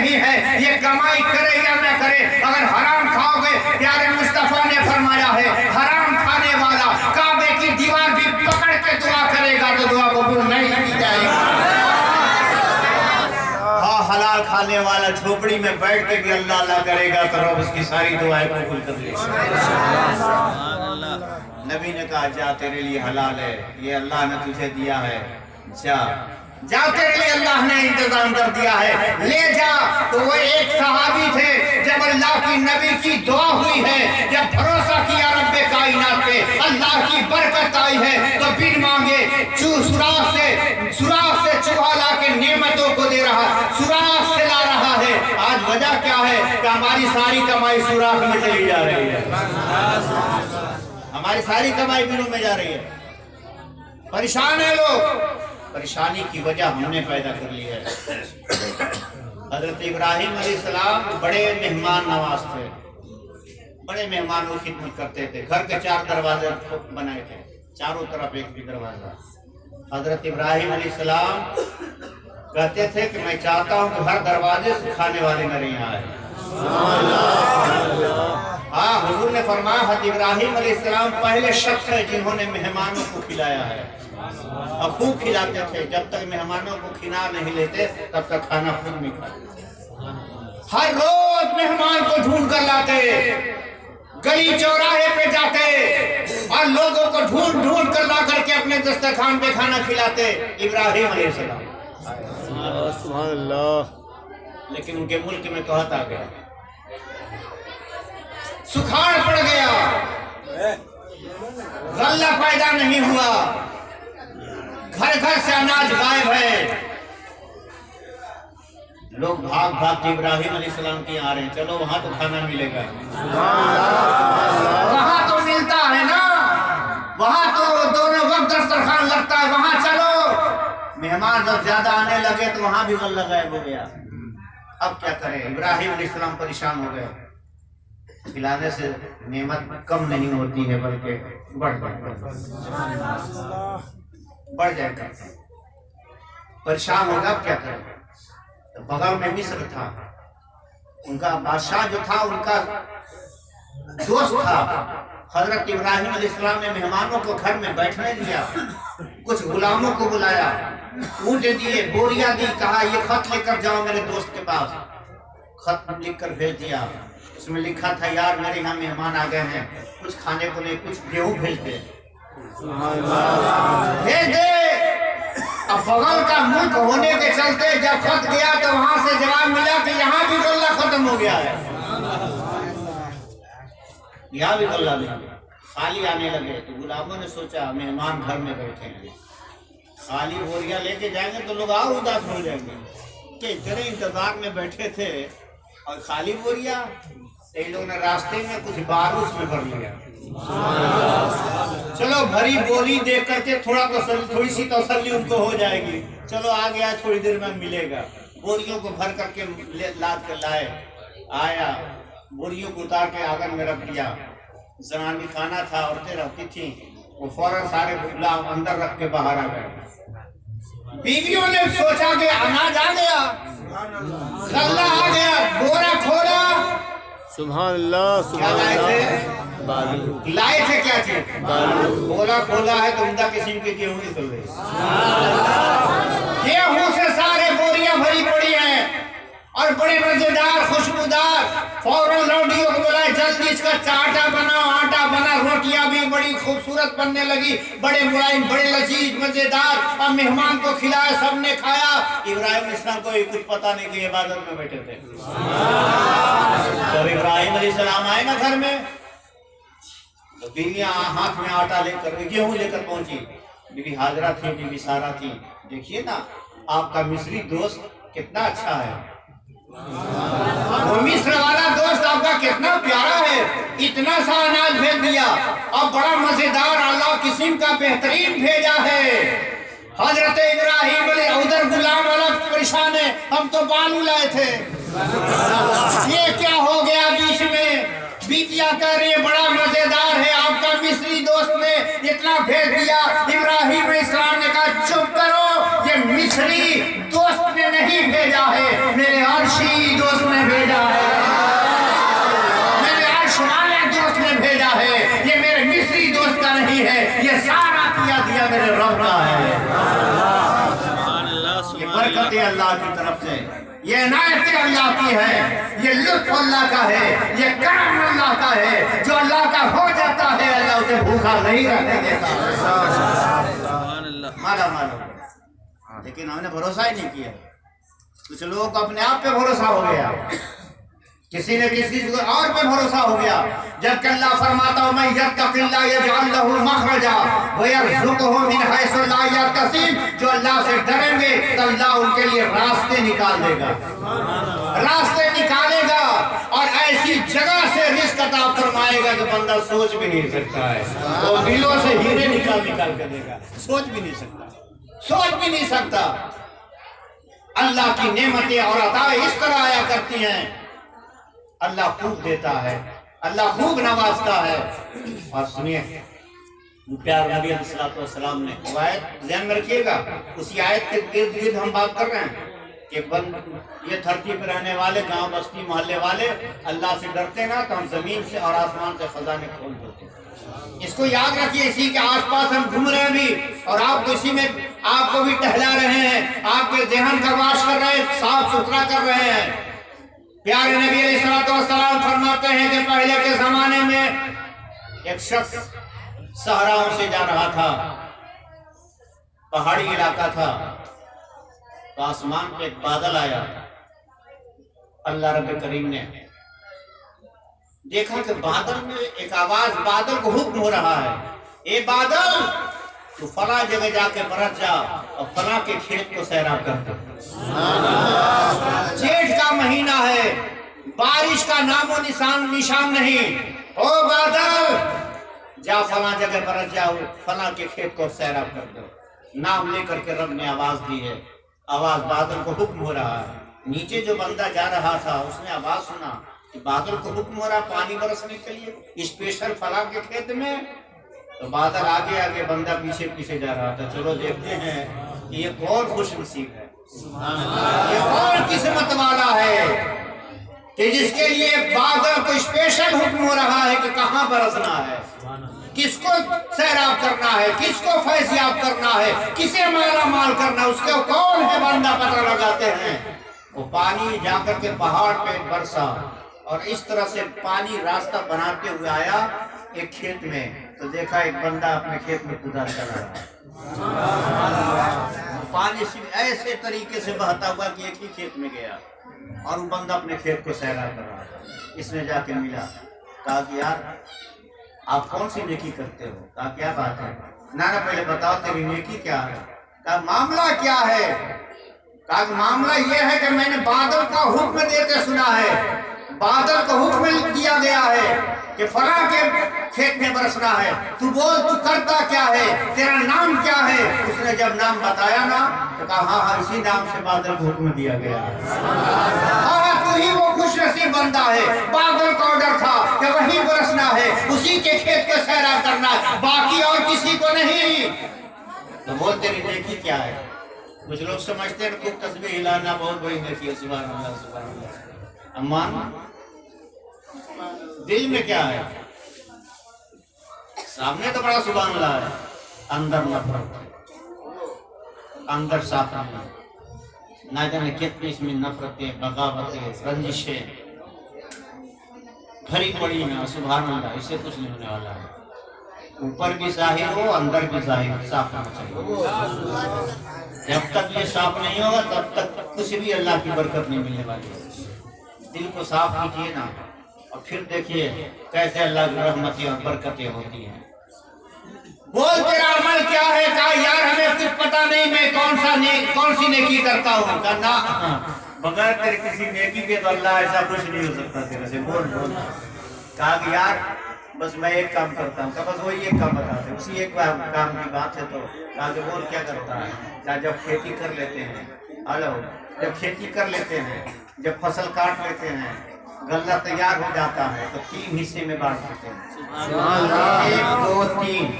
نہیں ہے یہ کمائی کرے یا نہ کرے، اگر حرام کھاؤ گے، پیارے مصطفیٰ نے فرمایا ہے حرام کھانے والا کعبے کی دیوار بھی پکڑ کے دعا کرے گا تو دعا قبول نہیں کی جائے گی۔ ہاں حلال کھانے والا جھوپڑی میں بیٹھ کے بھی اللہ اللہ کرے گا تو رب اس کی ساری دعائیں قبول کر لے گا۔ نبی نے کہا جا تیرے لیے حلال ہے، یہ اللہ نے تجھے دیا ہے، جا تیرے لیے اللہ نے انتظام کر دیا ہے، لے جا۔ تو وہ ایک صحابی تھے، جب اللہ کی نبی کی دعا ہوئی ہے، جب بھروسہ کیا رب کائنات پہ، اللہ کی برکت آئی ہے، تو بن مانگے سوراخ سے چوہا لا کے نعمتوں کو دے رہا، سوراخ سے لا رہا ہے۔ آج وجہ کیا ہے کہ ہماری ساری کمائی سوراخ میں چلی جا رہی ہے، ہماری ساری کمائی بنوں میں جا رہی ہے، پریشان ہے لوگ۔ پریشانی کی وجہ ہم نے پیدا کر لی ہے۔ حضرت ابراہیم علیہ السلام بڑے مہمان نواز تھے، بڑے مہمانوں کی خدمت کرتے تھے، گھر کے 4 دروازے بنائے تھے، چاروں طرف ایک بھی دروازہ۔ حضرت ابراہیم علیہ السلام کہتے تھے کہ میں چاہتا ہوں کہ ہر دروازے سے کھانے والے میرے یہاں آئے۔ ہاں حضور نے فرمایا حضرت ابراہیم علیہ السلام پہلے شخص ہے جنہوں نے مہمانوں کو کھلایا ہے، اور خوب کھلاتے تھے، جب تک مہمانوں کو کھلا نہیں لیتے تب تک کھانا خود نہیں کھاتے۔ ہر روز مہمان کو ڈھونڈ کر لاتے، گلی چوراہے پہ جاتے اور لوگوں کو ڈھونڈ ڈھونڈ کر لا کر کے اپنے دسترخوان پہ کھانا کھلاتے ابراہیم علیہ السلام۔ سبحان اللہ۔ لیکن ان کے ملک میں قحط آ گیا، سکھاڑ پڑ گیا، غلہ پیدا نہیں ہوا، گھر گھر سے اناج غائب ہے۔ لوگ بھاگ بھاگ کے ابراہیم علیہ السلام کی آ رہے ہیں، چلو وہاں تو کھانا ملے گا، وہاں تو ملتا ہے نا، وہاں تو دونوں وقت دسترخوان لگتا ہے، وہاں چلو۔ مہمان جب زیادہ آنے لگے تو وہاں بھی غلہ غائب ہو گیا۔ اب کیا کریں، ابراہیم علیہ السلام پریشان ہو گئے، کھلانے سے نعمت کم نہیں ہوتی ہے بلکہ بڑھ جائے گا، پریشان ہوگا۔ اب کیا کریں، بغل میں مصر تھا، ان کا بادشاہ جو تھا ان کا دوست تھا۔ حضرت ابراہیم علیہ السلام نے مہمانوں کو گھر میں بیٹھنے دیا، کچھ غلاموں کو بلایا، اونٹ دیے، بوریاں دی، کہا یہ خط لے کر جاؤ میرے دوست کے پاس۔ خط لکھ کر بھیج دیا، اس میں لکھا تھا یار میرے یہاں مہمان آ گئے ہیں، کچھ کھانے کو نہیں، کچھ گیہوں بھیج دے، بھیج دے۔ اب بغل کا ملک ہونے کے چلتے جب خط گیا تو وہاں سے جواب ملا کہ یہاں بھی غلہ ختم ہو گیا ہے، یہاں بھی غلہ نہیں، خالی آنے لگے۔ تو غلاموں نے سوچا مہمان گھر میں بیٹھے ہیں، خالی بوریاں لے کے جائیں گے تو لوگ اور اداس ہو جائیں گے کہ اتنے انتظار میں بیٹھے تھے اور خالی بوریاں۔ ان لوگوں نے راستے میں کچھ بارو اس میں بھر لیا، چلو بھری بوری دیکھ کر کے تھوڑی سی تسلی ان کو ہو جائے گی، چلو آ گیا تھوڑی دیر میں ملے گا۔ بوریوں کو بھر کر کے لاد کر لائے، آیا بوریوں کو اتار کے آنگن میں رکھ دیا۔ زنانی خانہ تھا، عورتیں رہتی تھیں، وہ فوراً سارے غلام اندر رکھ کے باہر آ گئے۔ بیویوں نے سوچا کہ اناج آ گیا، غلہ آ گیا، بورا کھولا، سبحان اللہ۔ کیا لائے تھے؟ لائے تھے کیا تھے؟ بولا کھولا ہے تو عمدہ قسم کے گیہوں نکل رہے، گیہوں سے سارے بوریاں بھری پڑی ہیں اور بڑے مزیدار خوشبودار۔ فوراً لوڈیوں کو بلائے جلدی اس کا آٹا بناؤ، آٹا بنا، روٹیاں بھی بڑی خوبصورت بننے لگی، بڑے ملائم، بڑے لذیذ مزیدار، اور مہمان کو کھلایا، سب نے کھایا۔ ابراہیم علیہ السلام کو کچھ پتا نہیں کہ عبادت میں بیٹھے تھے۔ جب ابراہیم علیہ السلام آئے نا گھر میں تو بیویاں ہاتھ میں آٹا لے کر گیہوں لے کر پہنچی، بی بی ہاجرہ تھی، بی بی سارہ تھی۔ دیکھیے نا آپ کا مصری دوست کتنا اچھا ہے، وہ مصر والا دوست آپ کا کتنا پیارا ہے، اتنا سا اناج بھیج دیا اور بڑا مزیدار اعلیٰ قسم کا بہترین بھیجا ہے۔ حضرت ابراہیم علیہ ادھر غلام والا پریشان ہے، ہم تو بالو لائے تھے، یہ کیا ہو گیا بیچ میں؟ بیٹیاں کہہ رہی ہیں بڑا مزیدار ہے، آپ کا مصری دوست نے اتنا بھیج دیا۔ ابراہیم علیہ السلام نے کہا چپ کرو، یہ مصری دوست نے نہیں بھیجا ہے، میرے عرشی रब का है। सुभान अल्लाह, ये बरकतें अल्लाह की तरफ से, ये इनायतें अल्लाह की है, ये लुत्फ अल्लाह का है, ये करम अल्लाह का है। जो अल्लाह का हो जाता है अल्लाह उसे भूखा नहीं रहने देता। सुभान अल्लाह। माला माला, लेकिन हमने भरोसा ही नहीं किया। कुछ लोगों को अपने आप पे भरोसा हो गया, किसी ने किसी और पे भरोसा हो गया, जबकि अल्लाह फरमाता है मैं यत्तक़िल्लाह यजअल लहू मखरजा व यरज़ुक़हु मिन हैसु ला यहतसिब। जो अल्लाह से डरेंगे तो अल्लाह उनके लिए रास्ते निकाल देगा, रास्ते निकालेगा और ऐसी जगह से रिज़्क़ अता फरमाएगा कि बंदा सोच भी नहीं सकता है। वो बिलों से हीरे निकाल निकाल कर देगा, सोच भी नहीं सकता, सोच भी नहीं सकता। अल्लाह की नेमतें और अताएं इस तरह आया करती हैं, अल्लाह खूब देता है, अल्लाह खूब नवाजता है। और सुनिए, प्यार नबी अलैहिस्सलाम ने वो आयत ध्यान में रखिएगा, उसी आयत के इर्द गिर्द हम बात कर रहे हैं कि ये धरती पर रहने वाले, गांव बस्ती मोहल्ले वाले अल्लाह से डरते ना तो हम जमीन से और आसमान से खजाने खोल देते। इसको याद रखिए, इसी के आसपास हम घूम रहे हैं भी, और आपको इसी में आपको भी टहला रहे हैं, आपके ज़हन का वाश कर रहे हैं, साफ सुथरा कर रहे हैं। प्यारे नबी अलैहिस्सलाम फरमाते हैं कि पहले के जमाने में एक शख्स सहराओं से जा रहा था, पहाड़ी इलाका था, तो आसमान पे एक बादल आया। अल्लाह रब्बे करीम ने देखा कि बादल में एक आवाज, बादल को हुक्म हो रहा है, ए बादल तू फला जगह जाके बरस जा और फला के खेत को सैराब कर दे। जेठ का महीना है, बारिश का नामो निशान नहीं। ओ बादल जा फला जगह बरस जाओ, फला के खेत को सैराब कर दो। नाम लेकर के रब ने आवाज दी है, आवाज बादल को हुक्म हो रहा है। नीचे जो बंदा जा रहा था उसने आवाज सुना कि बादल को हुक्म हो रहा पानी बरसने के लिए स्पेशल फला के खेत में। तो बादल आगे आगे, बंदा पीछे पीछे जा रहा था। चलो देखते हैं कि ये कौन खुश नसीब है, ये कौन किस्मत वाला है कि जिसके लिए बादल को स्पेशल हुक्म हो रहा है कि कहाँ बरसना है, किसको सैराब करना है, किसको फैज़याब करना है, किसे माला माल करना, उसके कौन है बंदा पता लगाते हैं। वो पानी जाकर के पहाड़ पे बरसा और इस तरह से पानी रास्ता बनाते हुए आया एक खेत में। तो देखा एक बंदा अपने खेत में कूदा चला रहा, पानी ऐसे तरीके से बहता हुआ कि एक ही खेत में गया और वो बंदा अपने खेत को सैराब कर रहा था। इसने जाके मिला, कहा कि यार आप कौन सी नेकी करते हो? कहा क्या बात है? ना पहले बताओ तेरी नेकी क्या है? कहा मामला क्या है? कहा मामला ये है कि मैंने बादल का हुक्म देते सुना है, बादल को हुक्म दिया गया है कि फला के खेत में बरसना है। तू बोल तू करता क्या है, तेरा नाम क्या है? उसने जब नाम बताया ना तो कहा हाँ हाँ इसी नाम से बादल को हुक्म दिया गया। तू ही वो खुश नसीब बंदा है, बादल का ऑर्डर था कि वहीं बरसना है, उसी के खेत को सैराब करना है, बाकी और किसी को नहीं। तो बोल तेरी नेकी क्या है? कुछ लोग समझते हैं खूब तस्बीह हिलाना बहुत बड़ी नेकी है। सुभान अल्लाह सुभान अल्लाह। अम्मान दिल में क्या है? सामने तो बड़ा सुभान अल्लाह है, अंदर नफरत, अंदर साफ नहीं। ना जाने कितनी इसमें नफरतें, बगावतें, रंजिशें भरी पड़ी हैं। सुभान अल्लाह, इससे कुछ नहीं होने वाला है। ऊपर भी जाहिर हो, अंदर भी जाहिर, साफ होना चाहिए। जब तक ये साफ नहीं होगा तब तक कुछ भी अल्लाह की बरकत नहीं मिलने वाली है। दिल को साफ कीजिए ना और फिर देखिए कैसे अल्लाह की रहमतें और बरकतें होती हैं। बोल तेरा अमल क्या है? कहा यार हमें कुछ पता नहीं, मैं कौन सी नेकी करता हूँ। कहा ना बगैर तेरे किसी नेकी के तो अल्लाह ऐसा कुछ नहीं हो सकता तेरे से। बोल बोल। कहा कि यार बस मैं एक काम करता हूँ। कहा बस वही एक काम बताते, उसी एक काम की बात है। तो कहा कि बोल क्या करता है? कहा जब खेती कर लेते हैं, हेलो, जब खेती कर लेते हैं, जब फसल काट लेते हैं, गल्ला तैयार हो जाता है तो 3 हिस्से में बांट देते हैं। 1 2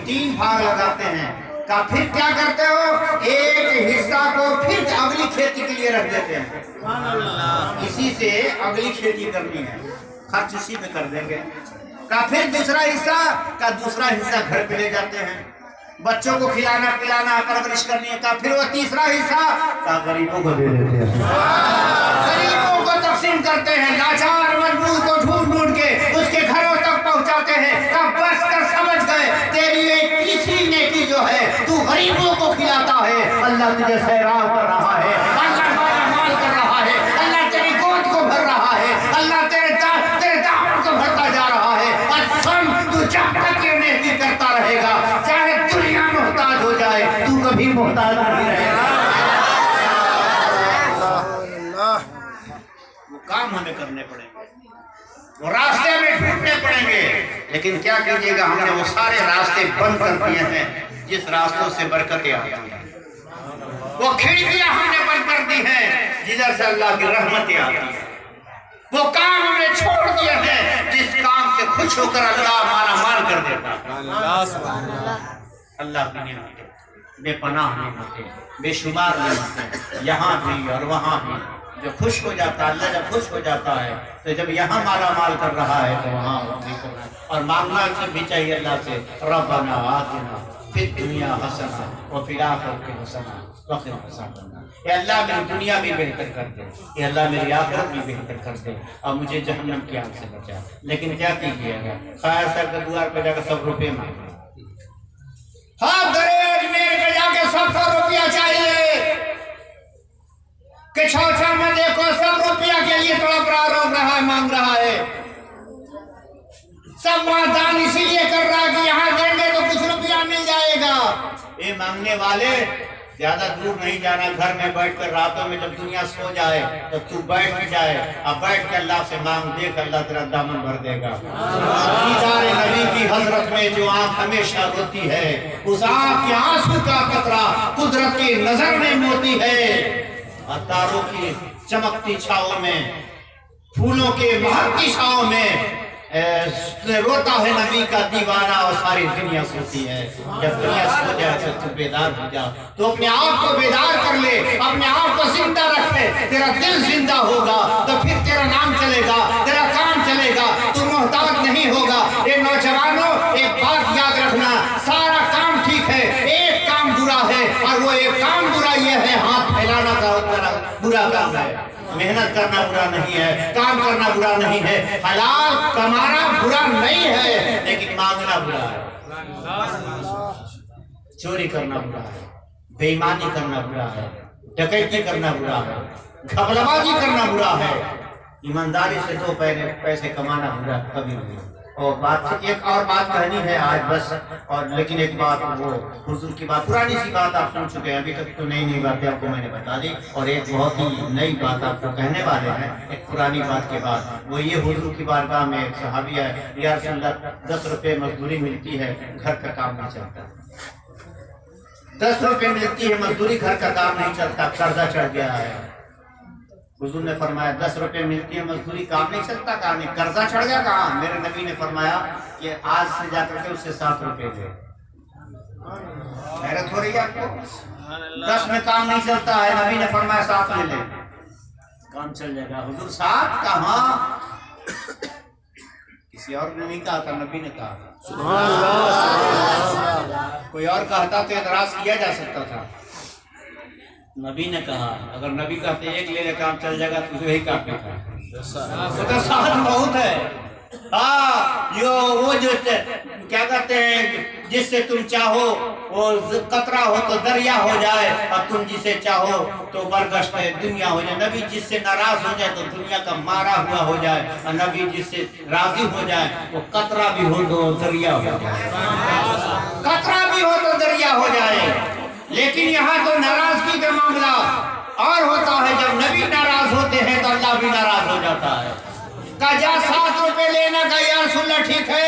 3 भाग लगाते हैं। का फिर क्या करते हो? एक हिस्सा को फिर अगली खेती के लिए रख देते हैं। इसी से अगली खेती करनी है, खर्च इसी में कर देंगे। का फिर दूसरा हिस्सा घर पे ले जाते हैं। बच्चों को खिलाना पिलाना परवरिश करने का। फिर वो तीसरा हिस्सा गरीबों को दे देते हैं, गरीबों को तकसीम करते हैं, लाचार मजबूर को ढूंढ ढूंढ के उसके घरों तक पहुंचाते हैं। तब बस कर समझ गए तेरी एक तीसरी नेकी जो है तू गरीबों को खिलाता है, अल्लाह तुझे सैराब कर रहा है, अल्लाह माल कर रहा है, अल्लाह तेरी गोद को भर रहा है, अल्लाह तेरे दामन को भरता जा रहा है। और सुन, तू जब तक ये नेकी करता रहेगा चाहे दुनिया मोहताज हो जाए तू कभी मोहताज नहीं रहेगा। वो काम हमें करने पड़ेंगे, वो रास्ते में ढूंढने पड़ेंगे, लेकिन क्या कीजिएगा हमने वो सारे रास्ते बंद कर दिए हैं जिस रास्तों से बरकतें आती हैं। वो खिड़कियां हमने बंद कर दी हैं जिधर से अल्लाह की रहमतें आती हैं। वो काम हमने छोड़ दिए हैं जिस काम से खुश होकर अल्लाह माला माल कर देता है। अल्लाह की नेमतें बेपनाह नेमतें, बेशुमार नेमतें, यहाँ भी और वहाँ भी। जो खुश हो जाता है, अल्लाह जब खुश हो जाता है तो जब यहाँ माला माल कर रहा है तो वहाँ भी कर रहा है। और मांगना भी चाहिए अल्लाह से, रब्बना आतिना फिद दुनिया हसना व फिल आखिरति हसना व क़िना अज़ाबन्नार। ये अल्लाह मेरी दुनिया भी बेहतर कर दे, ये अल्लाह मेरी आखिरत भी बेहतर कर दे और मुझे जहन्नम की आग से बचा। लेकिन क्या कीजिएगा, खैर सर के द्वार पर जाकर 100 रुपये मांगे, हाँ दरेज मेरे पे जाके 100 रुपया चाहिए कि छौछा में देखो 100 रुपया के लिए तड़प रहा, रोक रहा है, मांग रहा है। सब वहां दान इसीलिए कर रहा है कि यहाँ देंगे तो कुछ रुपया मिल जाएगा। ये मांगने वाले ज्यादा दूर नहीं जाना, घर में बैठकर रातों में जब दुनिया सो जाए तो तू बैठ जाए और बैठ के अल्लाह से मांग, देख अल्लाह तेरा दामन भर देगा। दीदार नबी की हजरत में जो आंख हमेशा रोती है, उस आंख के आंसू का कतरा कुदरत की नजर में मोती है। और तारों की चमकती छाओं में, फूलों के महकती छाओं में रोता है नबी का दीवाना और सारी दुनिया सोती है। जब दुनिया सो जाए तो तू बेदार हो जा, तो अपने आप को बेदार कर ले, अपने आप को जिंदा रखे, तेरा दिल जिंदा होगा तो फिर तेरा नाम चलेगा, तेरा काम चलेगा, तू मोहताज नहीं होगा। ये नौजवानों एक बात याद रखना, सारा काम ठीक है, एक काम बुरा है और वो एक काम बुरा ये है हाथ फैलाना का बुरा काम है। मेहनत करना बुरा नहीं है, काम करना बुरा नहीं है, हलाल कमाना बुरा नहीं है, लेकिन मांगना बुरा है। चोरी करना बुरा है, बेईमानी करना बुरा है, डकैती करना बुरा है, घपलाबाजी करना बुरा है, ईमानदारी से 2 पैसे कमाना बुरा कभी नहीं। और बात एक और बात कहनी है आज बस, और लेकिन एक बात, वो हुजूर की बात, पुरानी सी बात आप सुन चुके हैं, अभी तक तो नई नई बातें आपको मैंने बता दी, और एक बहुत ही नई बात आपको कहने वाले हैं एक पुरानी बात के बाद। वो ये, हुजूर की बारगाह में एक सहाबी है, या रसूल अल्लाह 10 रुपये मजदूरी मिलती है, घर का काम नहीं चलता। 10 रुपये मिलती है मजदूरी, घर का काम नहीं चलता, कर्जा चढ़ गया है। हुजूर ने फरमाया 10 रुपये मिलती है मजदूरी, काम नहीं चलता, कहा नहीं, कर्जा चढ़ गया कहाँ? मेरे नबी ने फरमाया कि आज से जाकर के उससे 7 रुपये दे। हैरत हो रही है आपको? 10 में काम नहीं चलता है, नबी ने फरमाया 7 ले ले, काम चल जाएगा। हुजूर 7 कहाँ? किसी और ने नहीं कहा था, नबी ने कहा था। कोई और कहता तो एतराज किया जा सकता था, नबी ने कहा। अगर नबी कहते 1 ले ले काम चल जाएगा तो वही काफी था। तो 7 बहुत है। हाँ, वो जो क्या कहते हैं, जिससे तुम चाहो वो कतरा हो तो दरिया हो जाए, और तुम जिसे चाहो तो बरगश्त दुनिया हो जाए। नबी जिससे नाराज हो जाए तो दुनिया का मारा हुआ हो जाए, और नबी जिससे राजी हो जाए वो कतरा भी हो तो दरिया हो जाए, कतरा भी हो तो दरिया हो जाए। लेकिन यहाँ तो नाराजगी का मामला और होता है, जब नबी नाराज होते हैं तो अल्लाह भी नाराज हो जाता है। कहा 7 रुपए लेना का, या रसूल अल्लाह ठीक है,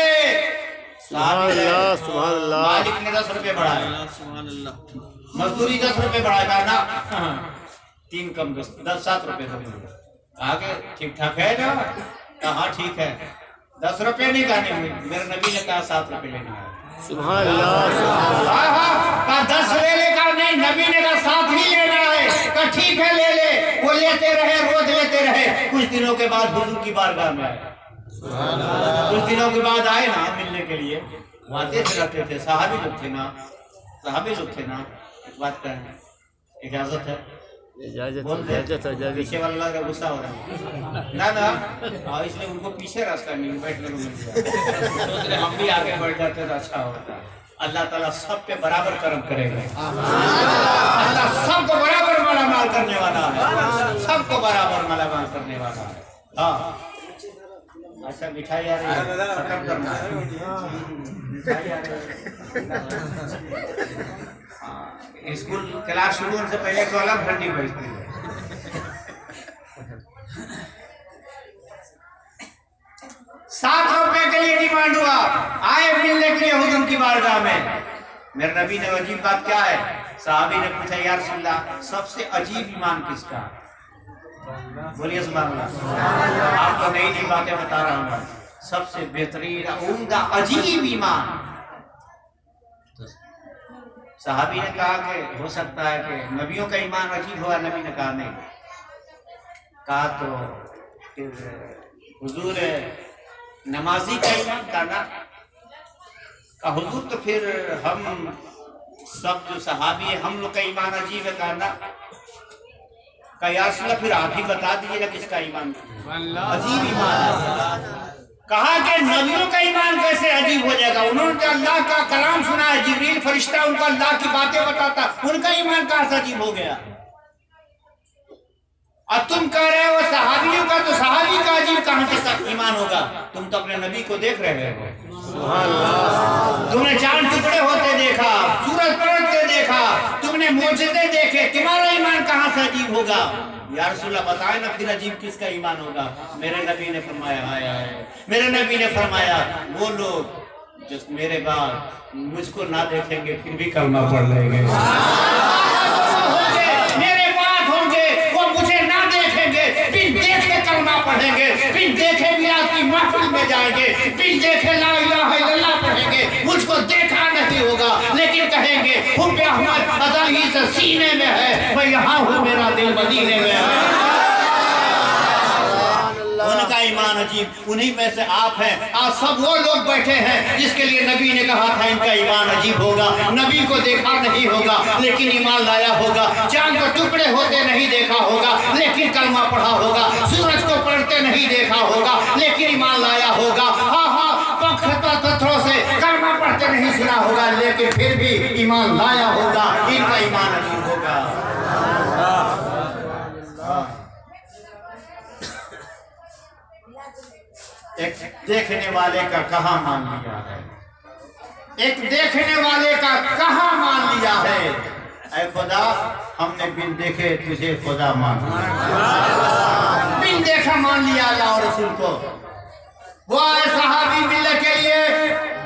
मालिक ने 10 रुपए बढ़ाए, मजदूरी 10 रुपए बढ़ाएगा ना, 3 कम 10 7 रुपए आगे, ठीक ठाक है ना? हाँ ठीक है, 10 रुपए नहीं कहने, मेरे नबी ने कहा 7 रुपए लेना है। सुभान अल्लाह। 10 ले लेकर नहीं, नबी ने कहा 7 ही लेना है। कहा ठीक है ले ले। वो लेते रहे, रोज लेते रहे। कुछ दिनों के बाद हुजूर की बारगाह में आए, कुछ दिनों के बाद आए ना मिलने के लिए, वादे से रहते थे, साहबी लोग थे ना, सहाबी लोग थे ना, एक बात करें, इजाजत है? बोल दे, पीछे वाला लग रहा गुस्सा हो रहा है ना ना, इसलिए उनको पीछे रास्ता नहीं बैठने को मिल गया, सोच रहे हम भी आगे बढ़ जाते तो अच्छा होता। अल्लाह ताला सब पे बराबर कर्म करेगा, अल्लाह सबको बराबर मालामाल करने वाला है, सबको बराबर मालामाल करने वाला है। हाँ अच्छा, मिठाई आ रही है, खत्म करना है, मिठाई आ रही है। स्कूल क्लास शुरू होने से पहले तो अलग घंटी बजती है। 7 रुपए के लिए डिमांड हुआ, आए मिलने के लिए हुजूर की बारगाह में। मेरे नबी ने अजीब बात क्या है, साहबी ने पूछा या रसूलल्लाह सबसे अजीब ईमान किसका? बोलिए सुभान अल्लाह। आपको नई नई बातें बता रहा हूँ, सबसे बेहतरीन उम्दा अजीब ईमान। साहबी ने कहा कि हो सकता है कि नबियों का ईमान अजीब हुआ। नबी ने कहा नहीं। कहा तो हुजूर नमाजी का ईमान करना का हुजूर, तो फिर हम सब जो सहाबी है हम लोग का ईमान अजीब है करना का या रसूलल्लाह फिर आप ही बता दीजिएगा किसका ईमान अजीब ईमान है। कहा कि नबियों का ईमान कैसे अजीब हो जाएगा? उन्होंने तो अल्लाह का कलाम सुना है, जिब्रील फरिश्ता उनको अल्लाह की बातें बताता, उनका ईमान कहाँ से अजीब हो गया? और तुम कह रहे हो सहाबियों का, तो सहाबी का अजीब कहाँ से ईमान होगा? तुम तो अपने नबी को देख रहे हो, तुमने चांद टुकड़े होते देखा, सूरज पलटते देखा, तुमने मोजज़े देखे, तुम्हारा ईमान कहाँ से अजीब होगा? या रसूलल्लाह बताए ना फिर अजीब किसका ईमान होगा? मेरे नबी ने फरमाया मेरे नबी ने फरमाया वो लोग जो मेरे बाद मुझको ना देखेंगे फिर भी कलमा पढ़ लेंगे, मेरे बाद होंगे वो मुझे ना देखेंगे फिर देखे कलमा पढ़ेंगे, फिर देखे मिलाद की महफिल में जाएंगे, फिर देखे ला इलाहा इल्लल्लाह पढ़ेंगे, मुझको देखा नहीं होगा लेकिन कहेंगे हुब्बे अहमद अज़ली से सीने में है, मैं यहाँ हूँ मेरा दिल मदीने में है। उनका ईमान अजीब, उन्हीं में से आप हैं। आज सब वो लोग बैठे हैं जिसके लिए नबी ने कहा था इनका ईमान अजीब होगा। नबी को देखा नहीं होगा लेकिन ईमान लाया होगा, चांद को टुकड़े होते नहीं देखा होगा लेकिन कलमा पढ़ा होगा, सूरज को पढ़ते नहीं देखा होगा लेकिन ईमान लाया होगा। हाँ हाँ, पत्थरों से कलमा पढ़ते नहीं सुना होगा लेकिन फिर भी ईमान लाया होगा। इनका ईमान अजीब होगा। एक देखने वाले का कहाँ मान लिया है, एक देखने वाले का कहाँ मान लिया है। ऐ खुदा हमने बिन देखे तुझे खुदा मान लिया, बिन देखा मान लिया अल्लाह और रसूल को। वो आए सहाबी मिलने के लिए,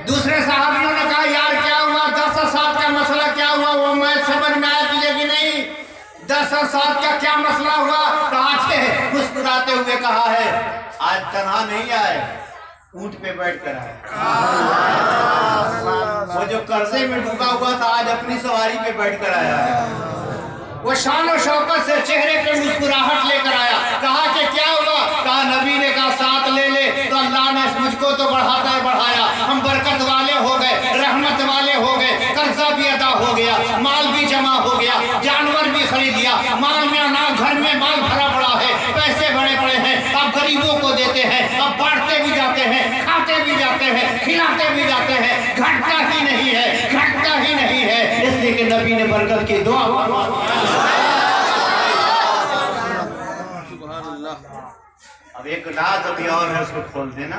दूसरे सहाबियों ने कहा यार क्या हुआ, 10 और 7 का मसला क्या हुआ? वो मैं समझ में आया तुझे कि नहीं? 10 और 7 का क्या मसला हुआ? कहा थे मुस्कुराते हुए कहा है आज तन्हा नहीं आए, ऊंट पे बैठ कर आए। वो जो कर्जे में डूबा हुआ था आज अपनी सवारी पे बैठ कर आया है। वो शान और शौकत से चेहरे पे मुस्कुराहट लेकर आया। कहा कि क्या हुआ? कहा नबी ने कहा साथ ले ले, तो अल्लाह ने मुझको तो बढ़ाता है बढ़ाया, हम बरकत वाले हो गए, रहमत वाले हो गए, कर्जा भी अदा हो गया, माल भी जमा हो गया, जानवर भी खरीद लिया, माल में अनाज, घर में माल भरा पड़ा है, पैसे बड़े बड़े हैं, अब गरीबों को देते हैं, अब बांटते भी जाते हैं, खाते भी जाते हैं, खिलाते भी जाते हैं, घटता ही नहीं है, घटता ही नहीं है। इसलिए कि नबी ने बरकत की दुआ। अब एक राज अभी और है, उसको खोल देना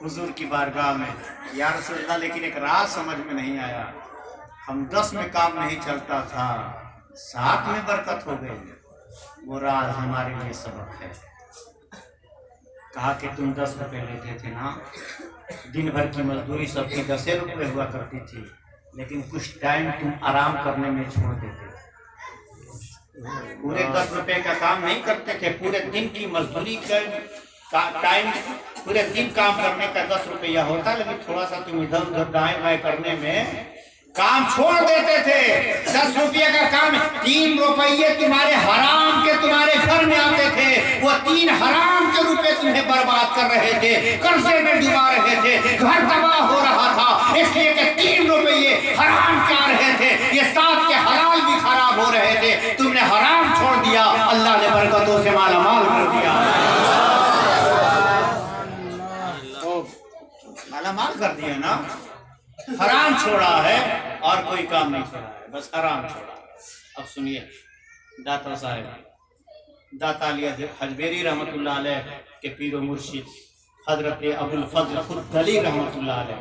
हुजूर की बारगाह में। या रसूलल्लाह लेकिन एक राज समझ में नहीं आया, हम 10 में काम नहीं चलता था, 7 में बरकत हो गई। वो राज हमारे लिए सबक है। कहा कि तुम 10 रुपये लेते थे ना, दिन भर की मजदूरी सबकी 10 रुपये हुआ करती थी, लेकिन कुछ टाइम तुम आराम करने में छोड़ देते। पूरे 10 रुपए का काम नहीं करते थे, पूरे दिन की मजदूरी का टाइम, पूरे दिन काम करने का 10 रुपया होता, लेकिन थोड़ा सा तुम इधर उधर दाएं बाएं करने में काम छोड़ देते थे। 10 रुपये का काम, 3 रुपये तुम्हारे हराम के तुम्हारे घर में आते थे, वो 3 हराम के रुपए तुम्हें बर्बाद कर रहे थे, कर्जे में डुबा रहे थे, घर तबाह हो रहा था, इसलिए कि 3 रुपये हराम के आ रहे हो रहे थे, तुमने हराम छोड़ दिया, अल्लाह ने बरकतों से माला माल कर दिया। तो माला माल कर दिया ना, हराम छोड़ा है और कोई काम नहीं छोड़ा है, बस हराम छोड़ा। अब सुनिए, दाता साहब, दाता अली हजबेरी रहमतुल्लाह अलैह के पीर व मुर्शिद हजरत अबुल फजल खुद दली रहमतुल्लाह अलैह,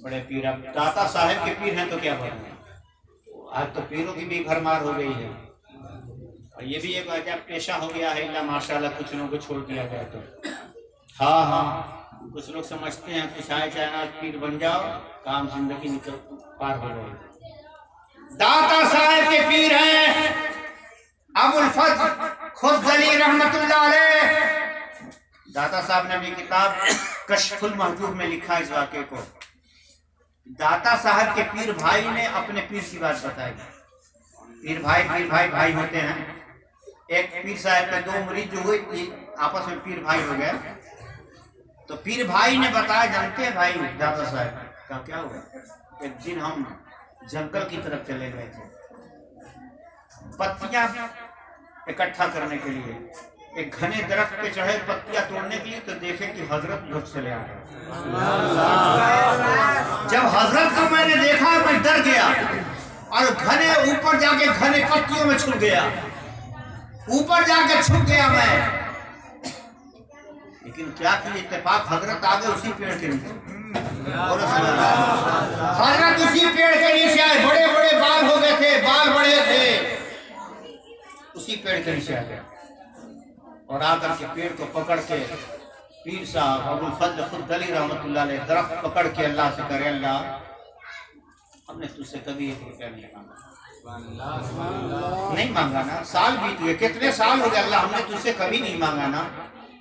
बड़े पीर। अब दाता साहब के पीर हैं तो क्या बात है, आज तो पीरों की भी भरमार हो गई है, और ये भी एक अजब पेशा हो गया है, इल्ला माशाल्लाह कुछ लोगों को छोड़ दिया गया। तो हाँ हाँ, कुछ लोग समझते हैं कुछ आए चाहे पीर बन जाओ, काम जिंदगी निकल पार हो गई। दाता साहब के पीर हैं अबुल फजल खुद दली रहमतुल्लाह अलैह। दाता साहब ने भी किताब कश्फुल महजूब में लिखा इस वाक़े को। दाता साहब के पीर भाई ने अपने पीर की बात बताई। पीर भाई होते हैं। एक पीर साहब के दो मुरीद जो हुए आपस में पीर भाई हो गए, तो पीर भाई ने बताया, जानते हैं भाई दाता साहब का क्या हुआ, एक दिन हम जंगल की तरफ चले गए थे पत्तियां इकट्ठा करने के लिए, एक घने दरख्त पे चढ़े पत्तियां तोड़ने के लिए, तो देखे कि हजरत झुक चले आ गए। जब हजरत को मैंने देखा मैं डर गया और घने ऊपर जाके घने पत्तियों में छुप गया, ऊपर जाके छुप गया मैं। लेकिन क्या कि इत्तेफाक हजरत आ गए उसी पेड़ के नीचे। हजरत उसी पेड़ के नीचे आए, बड़े बड़े बाल हो गए थे, बाल बड़े थे, उसी पेड़ के नीचे आ गए और आकर के पेड़ को पकड़ के पीर साहब अबुल फजल खुद दली रहमतुल्लाह अलैह दरख्त पकड़ के अल्लाह से करे, अल्लाह हमने तुझसे कभी 1 रुपया नहीं मांगा, नहीं मांगा ना, साल बीत गए, कितने साल हो गए, अल्लाह हमने तुझसे कभी नहीं मांगा ना,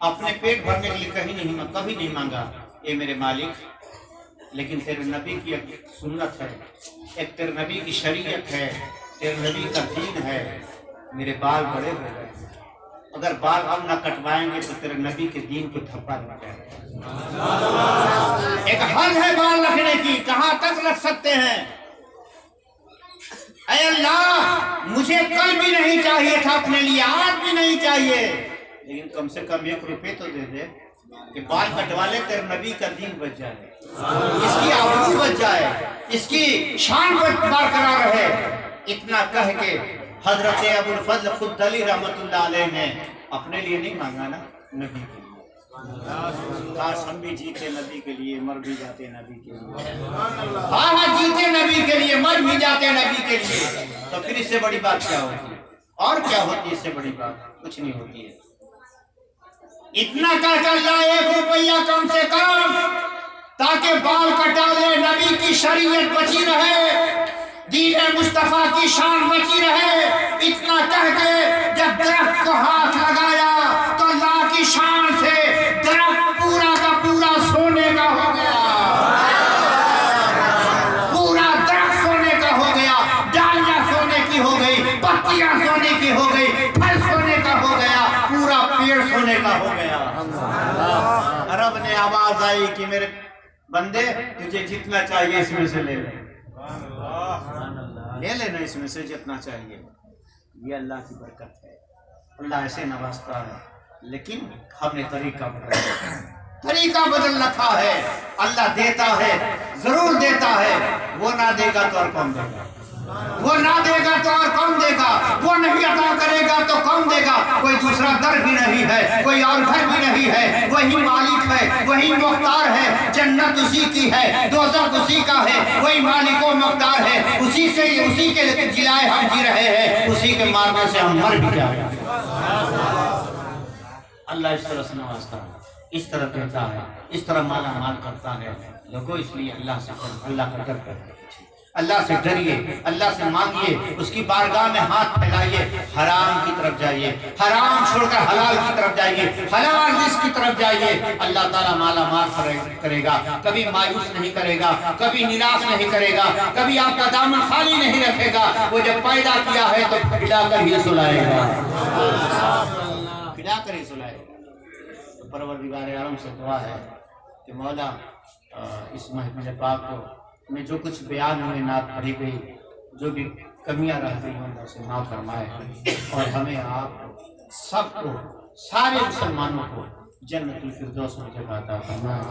अपने पेट भरने के लिए कहीं नहीं, कभी नहीं मांगा ये मेरे मालिक, लेकिन तेरे नबी की एक सुन्नत है, एक तेरे नबी की शरीयत है, तेरे नबी का दीन है, मेरे बाल बड़े हो गए, अगर बाल हम ना कटवाएंगे तो तेरे नबी के दीन को थप्पा लग जाएगा। एक हद है बाल रखने की, कहां तक रख सकते हैं। ऐ अल्लाह, मुझे कल भी नहीं चाहिए था अपने लिए, आज भी नहीं चाहिए, लेकिन कम से कम 1 रुपये तो दे दे कि बाल कटवा ले, तेरे नबी का दीन बच जाए, इसकी आबरू बच जाए, इसकी शान बरकरार रहे। इतना कह के हजरत अबुल फजल खुद दली रहमतुल्लाह अलैह ने अपने लिए नहीं मांगा ना, नबी के लिए। काश हम भी जीते नबी के लिए, मर भी जाते नबी के लिए। हाँ, जीते नबी के लिए, मर भी जाते नबी के लिए, तो फिर इससे बड़ी बात क्या होती है, और क्या होती है इससे बड़ी बात, कुछ नहीं होती है। इतना कह कर ला 1 रुपया कम से कम, ताकि बाल कटा ले, नबी की शरीयत बची रहे, दीन मुस्तफा की शान बची रहे। इतना कह के जब दरख्त को हाथ लगाया तो अल्लाह की शान से दरख्त पूरा का पूरा सोने का हो गया, पूरा दरख्त सोने का हो गया, डालियां सोने की हो गई, पत्तियां सोने की हो गई, फल सोने का हो गया, पूरा पेड़ सोने का हो गया। रब ने आवाज आई कि मेरे बंदे तुझे जितना चाहिए इसमें से ले लेना, इसमें से जितना चाहिए। ये अल्लाह की बरकत है, अल्लाह ऐसे नवाजता है, लेकिन हमने तरीका बदल रखा है। अल्लाह देता है, जरूर देता है, वो ना देगा तो और कौन देगा, वो ना देगा तो और कौन देगा, वो नहीं अता करेगा तो कौन देगा। कोई दूसरा दर भी नहीं है, कोई और घर भी नहीं है, वही मालिक है, वही मुख्तार है, जन्नत उसी की है, दोज़ख उसी का है, वही मालिक व मुख्तार है, उसी से उसी के जिलाए हम जी रहे हैं, उसी के मारने से हम मर भी जाएंगे। अल्लाह इस तरह से नवाजता है, इस तरह देता है, इस तरह माला माल करता है लोगों। इसलिए अल्लाह का डर करें, अल्लाह से डरिए, अल्लाह से मांगिए, उसकी बारगाह में हाथ फैलाइए, हराम की तरफ जाइए, हराम छोड़कर हलाल की तरफ जाइए, हलाल रिज़्क़ की तरफ जाइए। अल्लाह ताला माला माल करेगा, कभी मायूस नहीं करेगा, कभी निराश नहीं करेगा, कभी आपका दामन खाली नहीं रखेगा। वो जब पैदा किया है तो खिलाकर ही सुलाएगा, खिलाकर ही सुलाएगा। तो परवरदिगार आलम से दुआ है कि मौला इस महफिल पाक को में जो कुछ बयान हुए, नात पढ़ी गई, जो भी कमियां रह गई हों उसे माफ फरमाए और हमें आप सबको सारे मुसलमानों को जन्नतुल फिरदौस में जगह अता फरमाए।